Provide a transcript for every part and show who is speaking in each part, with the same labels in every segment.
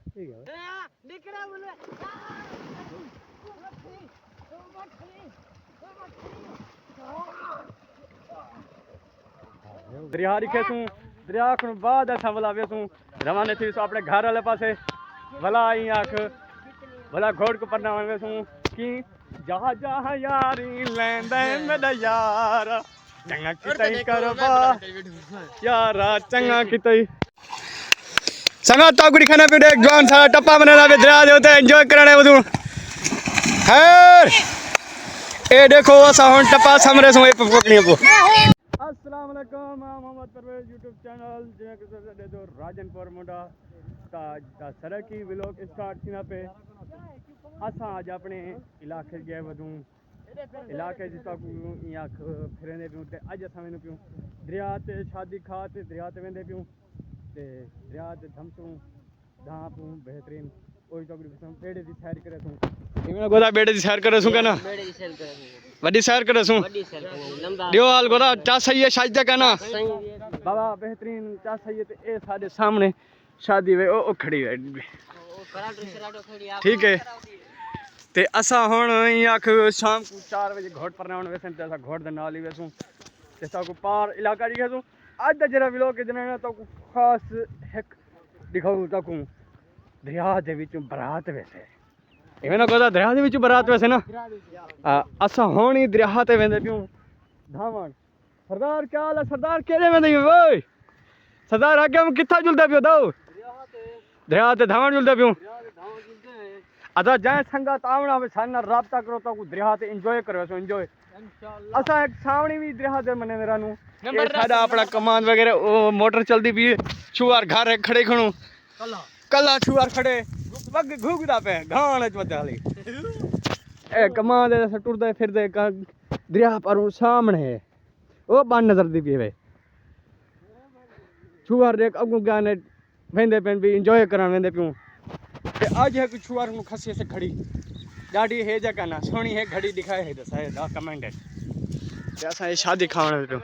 Speaker 1: ठीक है दरिया दिखे तू दरिया को बाद ऐसा वाला वे तू रवाने थी सो अपने घर वाले पासे वाला आई आख वाला घोड़ को पढ़ना वे तू कि जहाँ जहाँ यारी लेंदे मेरा यार चंगा कितई करबा यारा चंगा कितई संगा तागुड़ी खाना पीने एक जवान सारा टप्पा बनाना पे दरिया दे होते एंजॉय करने वो तू खैर ए देखो असा हुन टप्पा समरे सो पकड़नी को अस्सलाम वालेकुम मोहम्मद परवेज यूट्यूब चैनल जिने के दे दो राजनपुर मुंडा ता सरकी व्लॉग स्टार्ट थीना पे असा आज अपने इलाके गए वदू इलाके जिता को या फिरने पियो ते आज असा वेनो पियो दरिया ते शादी खा ते दरिया ते वेंदे पियो ते दरिया ते धमसू धापू बेहतरीन कोई तो बेड़े दी सैर करे तू इमे गोदा बेड़े दी सैर करे सु कहना बेड़े दी सैर करे वडी सैर करे सु वडी सैर लंबा दिवाल गोदा चा सही है शादी कहना बाबा बेहतरीन चा सही है ते ए साडे सामने शादी वे ओ खड़ी है ठीक है ते असा हुन आख शाम को 4 बजे घोट पर ना वैसे ते असा घोट दे नाल ही वैसू ते सा को पार इलाका दिखे सु आज दा जरा व्लॉग के दिन तो खास एक दिखाऊं ताकू दरिया दे विच बरात वैसे इवें ना कोदा दरिया दे विच बरात वैसे ना असा हुन ही दरिया ते वेंदे पियो धावण सरदार क्या हाल है सरदार केड़े वेंदे ओए सरदार आगे हम किथा जुलदा पियो दो दरिया ते धावण जुलदा पियो अदा जाए संगा तावना में सन राब्ता करो तो दरिया ते एंजॉय करो सो एंजॉय असा एक सावणी भी दरिया ते मने मेरा नु ये साडा अपना कमान वगैरह ओ मोटर चलदी भी छुआर घर खड़े खणो कला छुआर खड़े वग घुगदा पे घाण च वदाली ए कमान दे टुरदे फिरदे दरिया पर सामने ओ बन नजर दी पीवे छुआर देख अगू गाने वेंदे पेन भी एंजॉय करन वेंदे पियो ते आज है कुछ छुआर नु खसी से खड़ी डाडी है जगह ना सोनी है घड़ी दिखाए है तो शायद कमेंट है ऐसा ये शादी खावण तो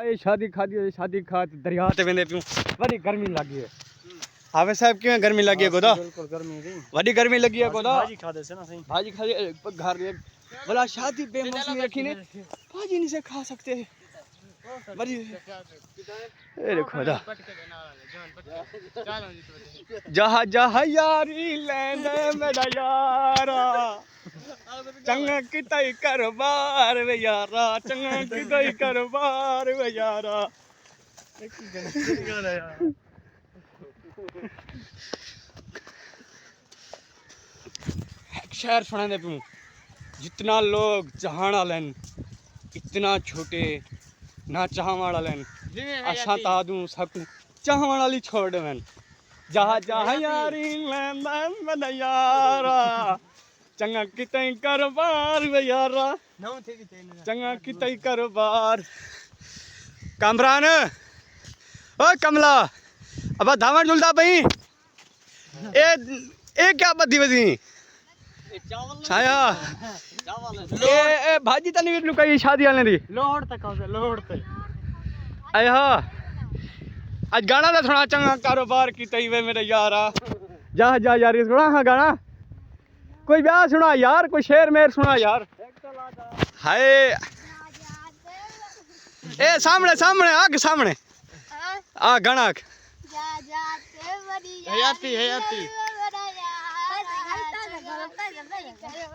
Speaker 1: ये शादी खा दरिया ते वेंदे पियो बड़ी गर्मी लगी है हावे साहब क्यों गर्मी लगी है गोदा बिल्कुल गर्मी थी बड़ी गर्मी लगी है गोदा भाजी खा दे से ना सही भाजी खा घर बोला शादी बेमौसमी रखी ने भाजी नहीं से खा सकते बड़ी ए देखो दा जहा जहा यारी लेंदे मेरा यारा चंगा कितई करबार वे यारा चंगा कितई करबार वे यारा शहर सुना दे पियूं जितना लोग चाहण वालन इतना छोटे ना चाहण वालन असा तादू सब चाहण वाली छोड़ देवन जहा जहा यारी लेंदा मेरा यारा चंगा कितई करबार वे यारा चंगा कितई करबार कामरान ओ कमला अब धावण जुलदा पई ए क्या बदी बदी छाया ए भाजी तनी लुकाई शादी वाले दी लोहड़ तक लोहड़ ते आया आज गाना दा सुना चंगा कारोबार कीतई वे मेरे यारा जा जा यार सुना हां गाना कोई ब्याह सुना यार कोई शेर मेर सुना यार हाय ए सामने सामने आग सामने आ गाना हयाती हयाती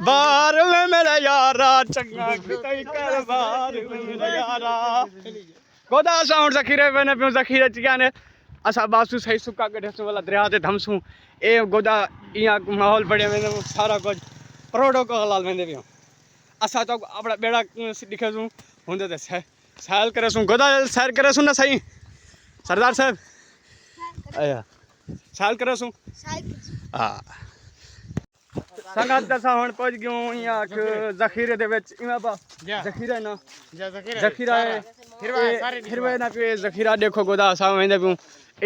Speaker 1: बार में मेरा यारा चंगा कितई कर बार में मेरा यारा गोदा साउंड जखीरे वेने पियो जखीरे चियाने असा बासु सही सुका गडसु वाला दरिया ते धमसु ए गोदा इया माहौल बड़े वेने सारा कुछ प्रोटोकॉल लाल वेंदे पियो असा तो अपना बेड़ा दिखे सु हुंदे ते सैल करे सु गोदा सैर करे सु ना सही सरदार साहब आया सैल करे सु हां संगत दसा हुन पहुंच गयो या जखीरे दे विच इवा बा जखीरा ना जखीरा है फिरवे ना पे जखीरा देखो गोदा सा वेंदे पियो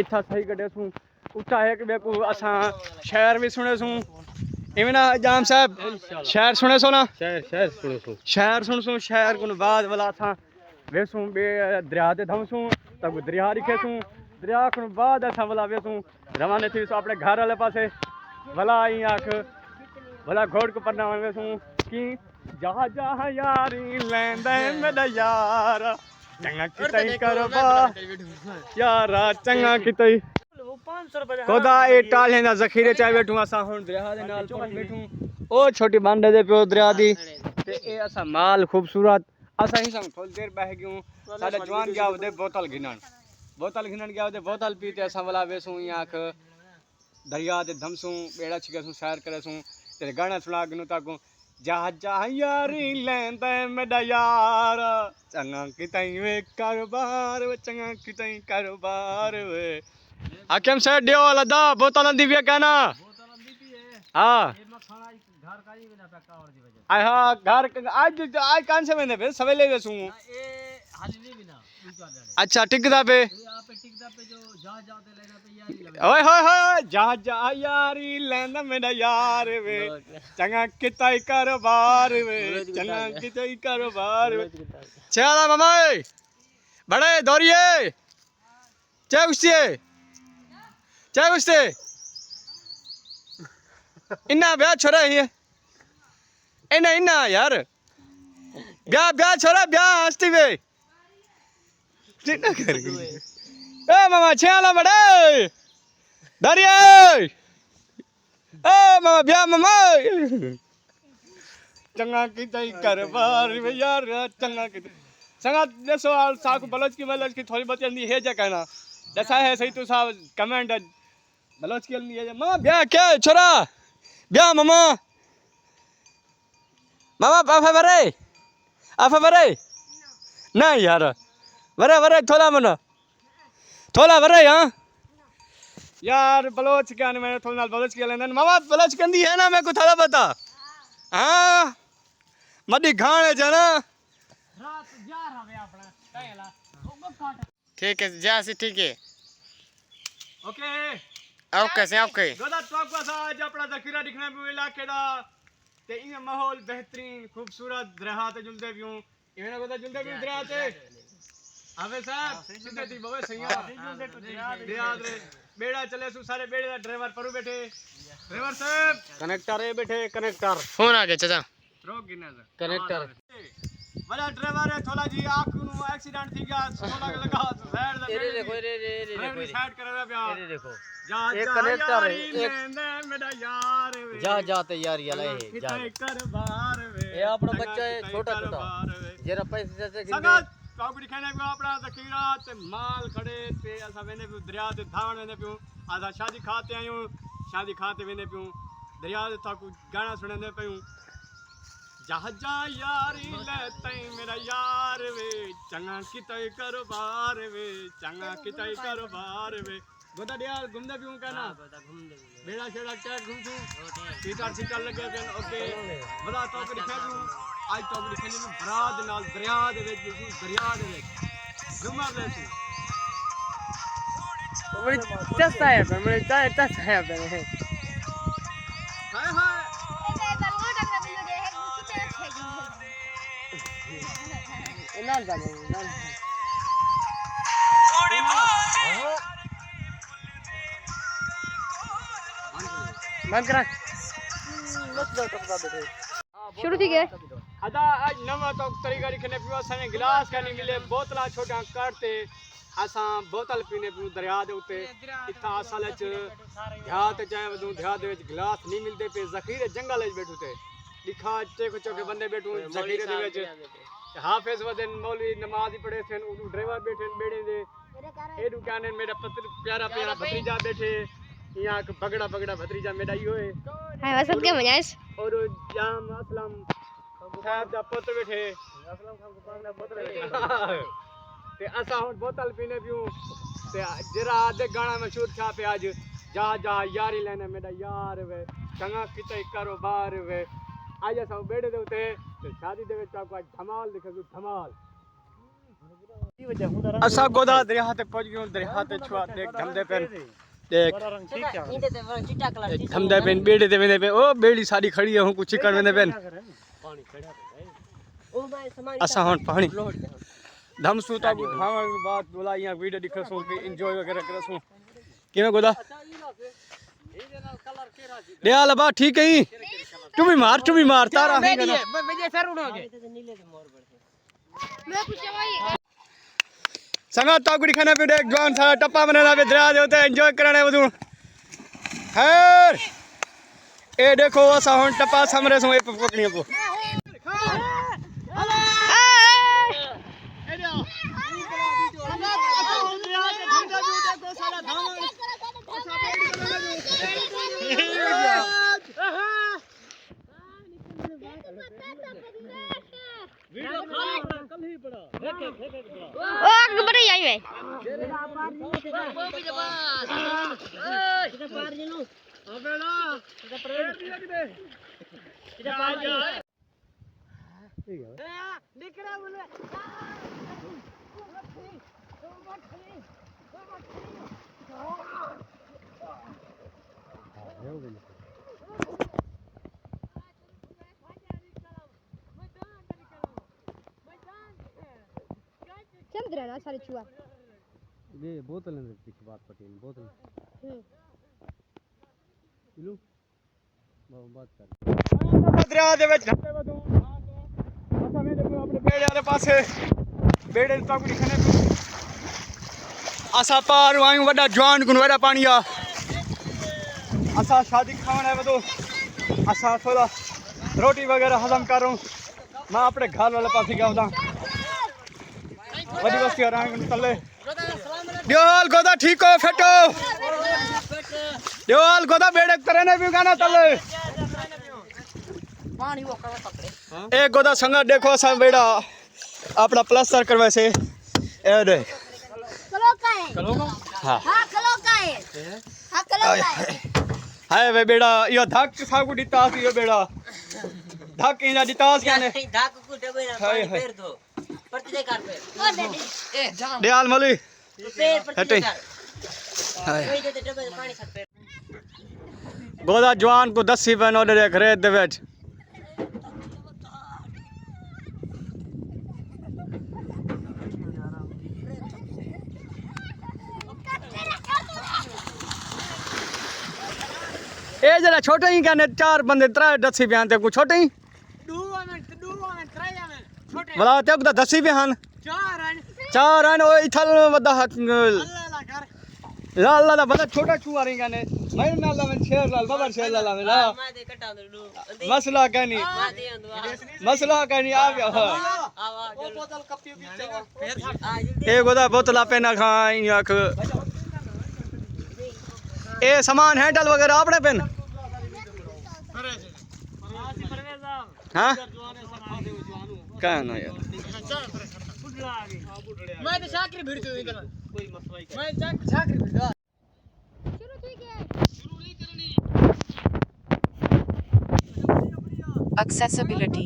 Speaker 1: इथा सही गडे सु उठा है कि बेकू असा शहर भी सुने सु इवे ना जाम साहब शहर सुने सो ना शहर सुने सो शहर सुन सु शहर को बाद वाला था वेसूं बे दरिया ते धमसूं तब दरिया दिखेसूं दरिया को बाद असां भला वेसूं रवाने थी अपने घर वाले पासे भला आई आख भला घोड़ को पन्ना वेसूं की जहा जहा यारी लेंदे मेरा यार चंगा कितई करबा यारा चंगा कितई खुदा ए टाले ना जखीरे चाहे बैठूं असा हुन दरिया दे नाल पर बैठूं ओ छोटी बांडे दे पियो दरिया दी ते ए असा माल खूबसूरत असा ही संग थोड़ी देर बह गयूं साडे जवान गया ओदे बोतल घिनन गया ओदे बोतल पीते असा वाला वेसूं आख दरिया दे धमसूं बेड़ा छिकसूं सैर करेसूं ते गाना सुना गनु ताको जहा जहा यारी लेंदे मेरा यार चंगा कितई वे कारोबार वे चंगा कितई कारोबार वे हाकिम से दियो लदा बोतल दी वे कहना हां घर का ही बिना पक्का और दी वजह आ हां घर आज कान से मैंने सवेले वेसू ए हाली नहीं बिना अच्छा टिकदा पे यहां पे टिकदा पे जो जा जाते लेना पे यारी ओए होए होए जा जा यारी लेना मेरा यार वे चंगा कितई कारोबार वे चंगा कितई कारोबार वे चला मामा बड़े दौड़िए चाय उठते इन्ना ब्याह छोरा है इन्ना यार ब्याह छोरा ब्याह हस्ती वे कर गई ए मामा छेला बड़े दरिया ए मामा ब्याह मामा चंगा कितई करबार वे यार चंगा कित संगा जसो साकू बलोच की थोड़ी बहुत जल्दी है जा कहना जैसा है सही तो साहब कमेंट बलोच के लिए मामा ब्याह क्या छोरा ब्याह मामा आफा बरे ना यार वरे थोड़ा वरे हां यार बलोच के आने मैंने थोड़ा बलोच के लेना मामा बलोच कंदी है ना मैं को थोड़ा बता हां मडी घाण है जना रात 11 वे अपना कहला
Speaker 2: ठीक है जैसे ठीक है
Speaker 1: ओके
Speaker 2: से ओके
Speaker 1: गोदा तो को आज अपना जखीरा दिखने भी इलाके दा ते इन माहौल बेहतरीन खूबसूरत दरिया ते जुलदे पियो इने गोदा जुलदे भी दरिया ते आवे साहब सीधे दी बवे सैया दरिया रे बेड़ा चले सु सारे बेड़े दा ड्राइवर परू बैठे ड्राइवर साहब कनेक्टर है बैठे कनेक्टर
Speaker 2: फोन आ गया चाचा
Speaker 1: रोक गिना
Speaker 2: कनेक्टर
Speaker 1: बड़ा ड्राइवर है थोड़ा जी आंख नु एक्सीडेंट थी गया सोला लगा साइड दा
Speaker 2: रे देखो रे
Speaker 1: साइड करे पिया
Speaker 2: ये देखो
Speaker 1: जा
Speaker 2: एक कनेक्टर है
Speaker 1: एक मेरा यार वे
Speaker 2: जा तैयारी वाला है जा
Speaker 1: कर बार वे
Speaker 2: ये अपना बच्चा है छोटा जरा पैसे जैसे
Speaker 1: संगत कागड़ी खाने को अपना जखीरा ते माल खड़े ते असा वेने पे दरिया ते धावण वेने पियो आजा शादी खाते आयो शादी खाते वेने पियो दरिया ते ताकू गाना सुनने पियो जहाजा यारी ले तई मेरा यार वे चंगा कितई कारोबार वे चंगा कितई कारोबार वे गोदा यार घूमदे पियो कहना बेड़ा छेड़ा क्या घूमू सीटा लगे पेन ओके बड़ा तो दिखा दूं आज तो दिखने में बराद नाल दरिया दे विच दरिया दे विच घुमा ले सी
Speaker 2: बड़ी चस्ता है पर बड़ी चस्ता है पर
Speaker 1: हाय हाय
Speaker 2: नाल जाने नाल बंद करा
Speaker 3: शुरू थी गए
Speaker 1: अदा आज नवा तो तरीका लिखने पियो असां गिलास का नहीं मिले बोतला छोटा करते असां बोतल पीने पियो दरिया दे उते इथा असल च ध्यात चाहे वदू ध्यात दे विच गिलास नहीं मिलदे पे जखीरे जंगल च बैठू ते लिखा चेक चौके बंदे बैठू जखीरे दे विच हाफिज वदन मौलवी नमाज पढ़े थे उनु ड्राइवर बैठे बेड़े दे एडू काने मेरा प्यारा भतीजा बैठे यहाँ बगड़ा भतीजा मेरा ही होए
Speaker 3: हाय वसत के मजाज
Speaker 1: और जाम असलम साहब दा पुत्र बैठे असलम खान को पागला पुत्र बैठे ते असा हुन बोतल पीने पियो ते जरा आधे गाना मशहूर छा पे आज जा यारी लेने मेरा यार वे चंगा किते कारोबार वे आज असा बेड़े दे उते ते शादी दे विच आपको धमाल दिखे धमाल असा गोदा दरिया ते पहुंच गयो दरिया ते छुआ देख धमदे पेन देख धमदे पेन बेड़े ते वेंदे पे ओ बेड़ी साडी खड़ी है हूं कुछ कर वेंदे पेन असा हुन पानी धमसू ताकू खावण के बाद बोला यहाँ वीडियो दिखसू कि एंजॉय वगैरह करसू किवें गोदा दयाल बा ठीक है तू भी मार तारा है ना संगा ताकू खाना पे एक जवान सारा टप्पा बनाना पे दरिया दे होते एंजॉय करने बधु खैर ए देखो असा हुन टप्पा समरे सो ए पकड़नी को
Speaker 3: चंद्र ना सारी चुआ
Speaker 1: ये बोतल है पीछे बात पटी बोतल लू बात कर दरिया दे विच ढके वदू असा में देखो अपने बेड़े वाले पासे बेड़े ताकू दिखने असा पार आयूं वडा जवान कुन वडा पानी आ असा शादी खावण है वदू असा थोड़ा रोटी वगैरह हजम करूं मैं अपने घर वाले पासे गया होता वडी बस्ती आ रहा है तले देवाल गोदा ठीक हो फेटो देवाल गोदा बेड़े करे ने भी गाना तले
Speaker 2: पानी वो करवा पकड़े
Speaker 1: एक गोदा संगा देखो सा बेड़ा अपना प्लास्टर करवा से ए दे
Speaker 3: कलो का है
Speaker 1: हां
Speaker 3: हां कलो का है हां कलो का है
Speaker 1: हाय वे बेड़ा यो धक सागु दितास यो बेड़ा धक इना दितास क्या ने
Speaker 2: धाक को डबे ना पानी फेर दो परती दे कर पे ए जाम
Speaker 1: दयाल मली
Speaker 2: पैर परती
Speaker 1: हटे
Speaker 2: दे कोई दे डबे पानी सब पैर
Speaker 1: गोदा जवान को 10 बन ऑर्डर है घरे दे बैठ ए जरा छोटे ही कहने 4 बंदे 3 10 बयान ते को छोटे ही बला ते को 10 बयान 4 ओ इथल वदा लाल लाल बड़ा छोटा छुआ रही कहने मैं नाल में शेर लाल बाबा शेर लाल में ला
Speaker 2: मैं दे कटा दो
Speaker 1: मसला कहनी
Speaker 2: मां दे अंदवा
Speaker 1: मसला कहनी आ गया
Speaker 2: आवा जो बोतल कपी बीच
Speaker 1: ए गोदा बोतल पे ना खाई आख ए सामान हैंडल वगैरह आपने पेन हां कहना यार
Speaker 2: मैं तो शाकिर भिड़ तो निकल कोई मसला ही मैं शाकिर भिड़
Speaker 3: शुरू ठीक है
Speaker 2: शुरू नहीं करनी
Speaker 4: Accessibility.